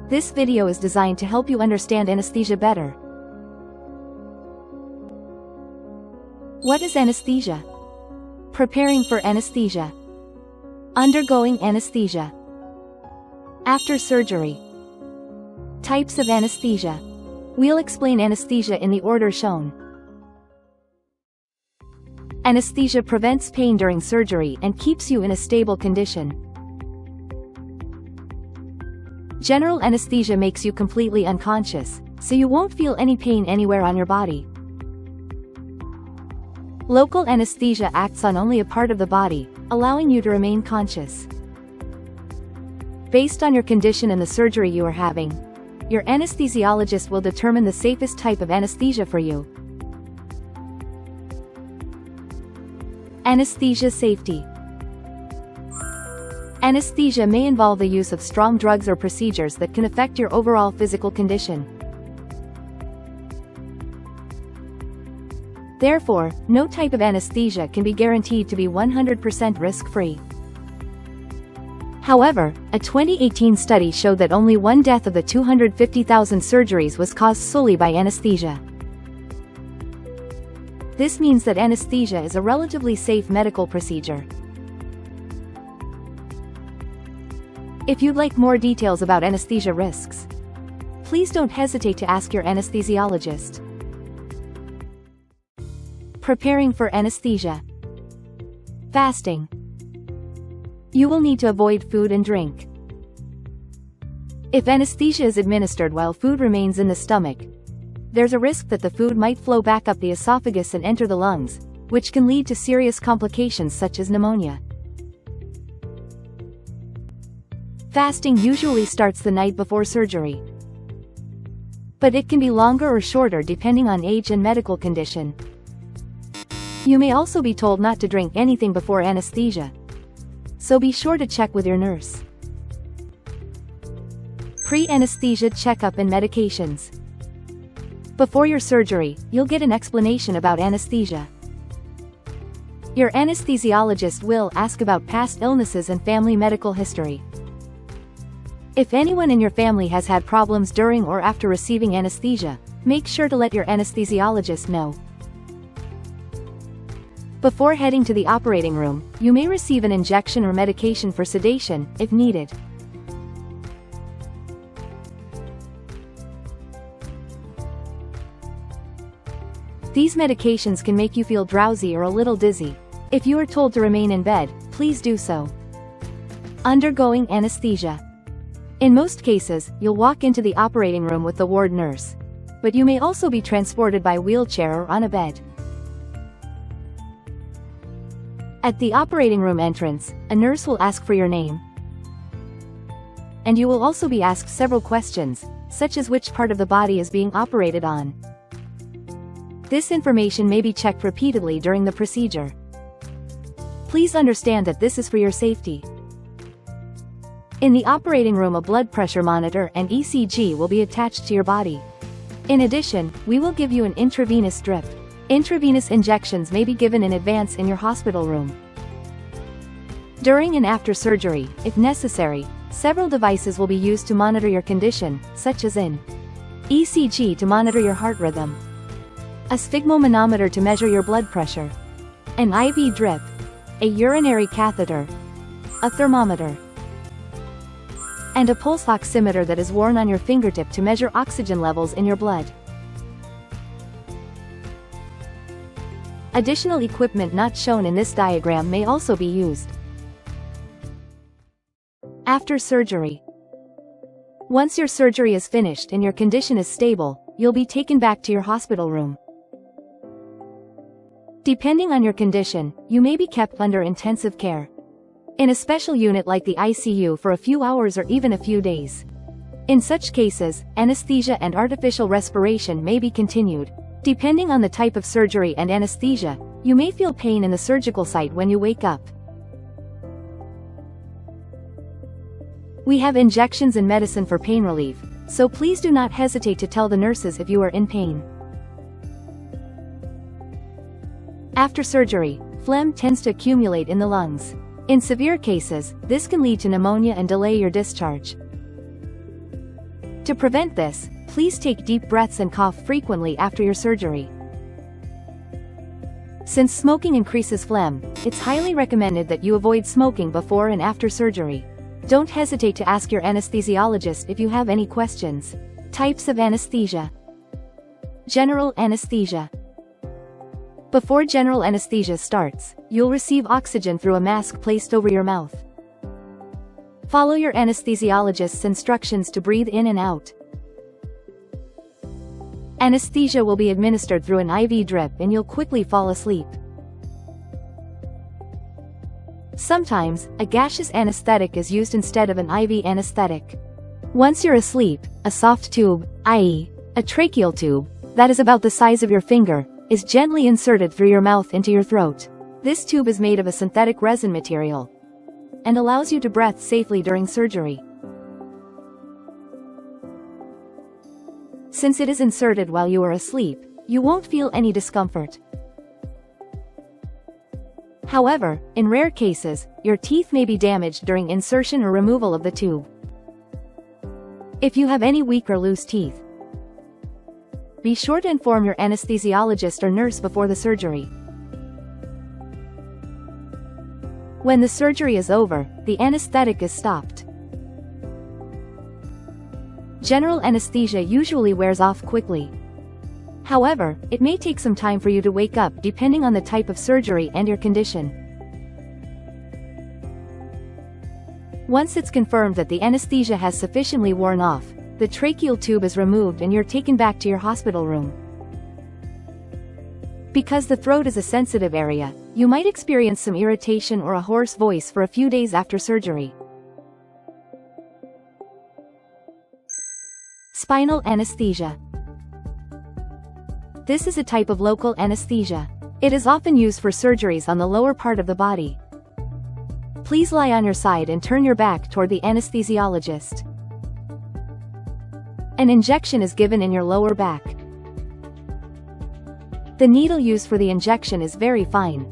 This video is designed to help you understand anesthesia better. What is anesthesia? Preparing for anesthesia. Undergoing anesthesia. After surgery. Types of anesthesia. We'll explain anesthesia in the order shown. Anesthesia prevents pain during surgery and keeps you in a stable condition. General anesthesia makes you completely unconscious, so you won't feel any pain anywhere on your body. Local anesthesia acts on only a part of the body, allowing you to remain conscious. Based on your condition and the surgery you are having, your anesthesiologist will determine the safest type of anesthesia for you. Anesthesia safety. Anesthesia may involve the use of strong drugs or procedures that can affect your overall physical condition. Therefore, no type of anesthesia can be guaranteed to be 100% risk-free. However, a 2018 study showed that only one death of the 250,000 surgeries was caused solely by anesthesia. This means that anesthesia is a relatively safe medical procedure. If you'd like more details about anesthesia risks, please don't hesitate to ask your anesthesiologist. Preparing for anesthesia. Fasting. You will need to avoid food and drink. If anesthesia is administered while food remains in the stomach, there's a risk that the food might flow back up the esophagus and enter the lungs, which can lead to serious complications such as pneumonia. Fasting usually starts the night before surgery, but it can be longer or shorter depending on age and medical condition. You may also be told not to drink anything before anesthesia, so be sure to check with your nurse. Pre-anesthesia checkup and medications. Before your surgery, you'll get an explanation about anesthesia. Your anesthesiologist will ask about past illnesses and family medical history. If anyone in your family has had problems during or after receiving anesthesia, make sure to let your anesthesiologist know. Before heading to the operating room, you may receive an injection or medication for sedation, if needed. These medications can make you feel drowsy or a little dizzy. If you are told to remain in bed, please do so. Undergoing anesthesia. In most cases, you'll walk into the operating room with the ward nurse, but you may also be transported by wheelchair or on a bed. At the operating room entrance, a nurse will ask for your name, and you will also be asked several questions, such as which part of the body is being operated on. This information may be checked repeatedly during the procedure. Please understand that this is for your safety. In the operating room, a blood pressure monitor and ECG will be attached to your body. In addition, we will give you an intravenous drip. Intravenous injections may be given in advance in your hospital room. During and after surgery, if necessary, several devices will be used to monitor your condition, such as an ECG to monitor your heart rhythm, a sphygmomanometer to measure your blood pressure, an IV drip, a urinary catheter, a thermometer, and a pulse oximeter that is worn on your fingertip to measure oxygen levels in your blood. Additional equipment not shown in this diagram may also be used. After surgery. Once your surgery is finished and your condition is stable, you'll be taken back to your hospital room. Depending on your condition, you may be kept under intensive care in a special unit like the ICU for a few hours or even a few days. In such cases, anesthesia and artificial respiration may be continued. Depending on the type of surgery and anesthesia, you may feel pain in the surgical site when you wake up. We have injections and medicine for pain relief, so please do not hesitate to tell the nurses if you are in pain. After surgery, phlegm tends to accumulate in the lungs. In severe cases, this can lead to pneumonia and delay your discharge. To prevent this, please take deep breaths and cough frequently after your surgery. Since smoking increases phlegm, it's highly recommended that you avoid smoking before and after surgery. Don't hesitate to ask your anesthesiologist if you have any questions. Types of anesthesia. General anesthesia. Before general anesthesia starts, you'll receive oxygen through a mask placed over your mouth. Follow your anesthesiologist's instructions to breathe in and out. Anesthesia will be administered through an IV drip and you'll quickly fall asleep. Sometimes, a gaseous anesthetic is used instead of an IV anesthetic. Once you're asleep, a soft tube, i.e., a tracheal tube, that is about the size of your finger, is gently inserted through your mouth into your throat. This tube is made of a synthetic resin material and allows you to breathe safely during surgery. Since it is inserted while you are asleep, you won't feel any discomfort. However, in rare cases, your teeth may be damaged during insertion or removal of the tube. If you have any weak or loose teeth, be sure to inform your anesthesiologist or nurse before the surgery. When the surgery is over, the anesthetic is stopped. General anesthesia usually wears off quickly. However, it may take some time for you to wake up depending on the type of surgery and your condition. Once it's confirmed that the anesthesia has sufficiently worn off, the tracheal tube is removed and you're taken back to your hospital room. Because the throat is a sensitive area, you might experience some irritation or a hoarse voice for a few days after surgery. Spinal anesthesia. This is a type of local anesthesia. It is often used for surgeries on the lower part of the body. Please lie on your side and turn your back toward the anesthesiologist. An injection is given in your lower back. The needle used for the injection is very fine.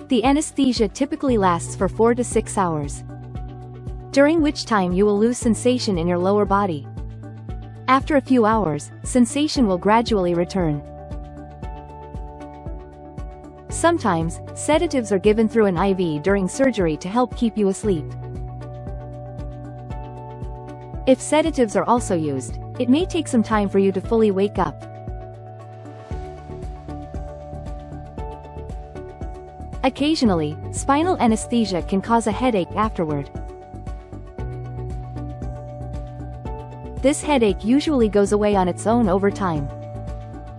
The anesthesia typically lasts for 4 to 6 hours, during which time you will lose sensation in your lower body. After a few hours, sensation will gradually return. Sometimes, sedatives are given through an IV during surgery to help keep you asleep. If sedatives are also used, it may take some time for you to fully wake up. Occasionally, spinal anesthesia can cause a headache afterward. This headache usually goes away on its own over time.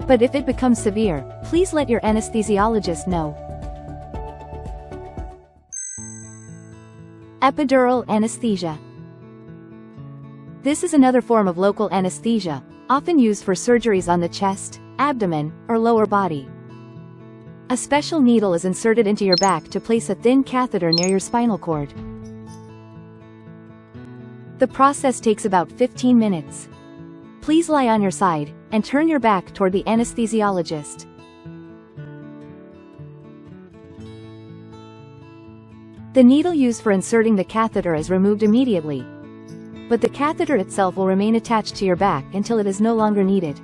But if it becomes severe, please let your anesthesiologist know. Epidural anesthesia. This is another form of local anesthesia, often used for surgeries on the chest, abdomen, or lower body. A special needle is inserted into your back to place a thin catheter near your spinal cord. The process takes about 15 minutes. Please lie on your side and turn your back toward the anesthesiologist. The needle used for inserting the catheter is removed immediately, but the catheter itself will remain attached to your back until it is no longer needed.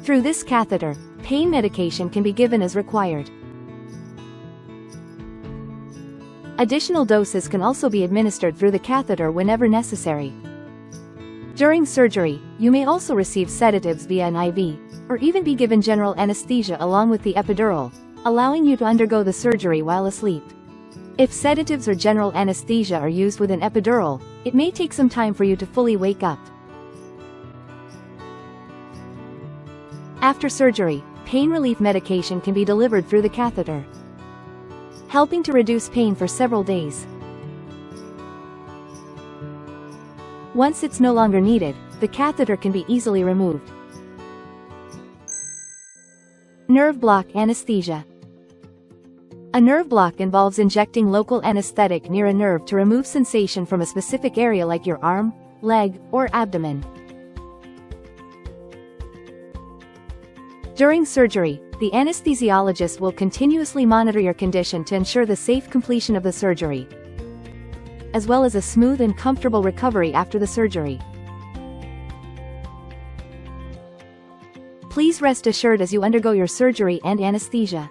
Through this catheter, pain medication can be given as required. Additional doses can also be administered through the catheter whenever necessary. During surgery, you may also receive sedatives via an IV, or even be given general anesthesia along with the epidural, allowing you to undergo the surgery while asleep. If sedatives or general anesthesia are used with an epidural, it may take some time for you to fully wake up. After surgery, pain relief medication can be delivered through the catheter, helping to reduce pain for several days. Once it's no longer needed, the catheter can be easily removed. Nerve block anesthesia. A nerve block involves injecting local anesthetic near a nerve to remove sensation from a specific area like your arm, leg, or abdomen. During surgery, the anesthesiologist will continuously monitor your condition to ensure the safe completion of the surgery. as well as a smooth and comfortable recovery after the surgery. Please rest assured as you undergo your surgery and anesthesia.